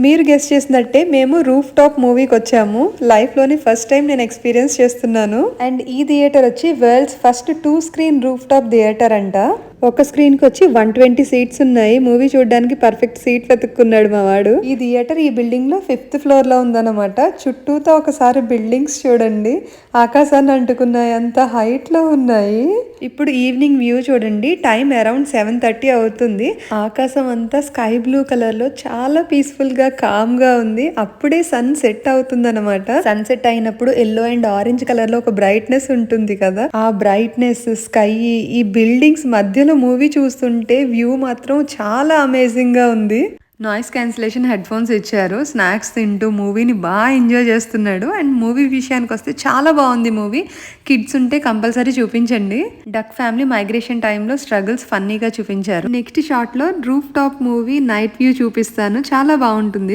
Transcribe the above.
మీరు గెస్ట్ చేసినట్టే మేము రూఫ్ టాప్ మూవీకి వచ్చాము. లైఫ్ లోని ఫస్ట్ టైం నేను ఎక్స్పీరియన్స్ చేస్తున్నాను. అండ్ ఈ థియేటర్ వచ్చి world's first 2 screen roof top theatre అంట. ఒక స్క్రీన్ కి వచ్చి 120 సీట్స్ ఉన్నాయి. మూవీ చూడడానికి పర్ఫెక్ట్ సీట్ వెతుక్కున్నాడు మా వాడు. ఈ థియేటర్ ఈ బిల్డింగ్ లో 5th ఫ్లోర్ లో ఉందన్నమాట. చుట్టూతో ఒకసారి బిల్డింగ్స్ చూడండి, ఆకాశాన్ని అంటుకున్నాయి, అంత హైట్ లో ఉన్నాయి. ఇప్పుడు ఈవినింగ్ వ్యూ చూడండి. టైం అరౌండ్ 7:30 అవుతుంది. ఆకాశం అంతా స్కై బ్లూ కలర్ లో చాలా పీస్ఫుల్ గా కామ్ గా ఉంది. అప్పుడే సన్ సెట్ అవుతుంది అనమాట. సన్ సెట్ అయినప్పుడు ఎల్లో అండ్ ఆరెంజ్ కలర్ లో ఒక బ్రైట్నెస్ ఉంటుంది కదా, ఆ బ్రైట్నెస్, స్కై, ఈ బిల్డింగ్స్ మధ్యలో మూవీ చూస్తుంటే వ్యూ మాత్రం చాలా అమేజింగ్ గా ఉంది. నాయిస్ క్యాన్సిలేషన్ హెడ్ ఫోన్స్ ఇచ్చారు. స్నాక్స్ తింటూ మూవీని బాగా ఎంజాయ్ చేస్తున్నాడు. అండ్ మూవీ విషయానికి వస్తే చాలా బాగుంది మూవీ. కిడ్స్ ఉంటే కంపల్సరీ చూపించండి. డక్ ఫ్యామిలీ మైగ్రేషన్ టైంలో స్ట్రగుల్స్ ఫన్నీగా చూపించారు. నెక్స్ట్ షాట్ లో roof top movie night view చూపిస్తాను, చాలా బాగుంటుంది.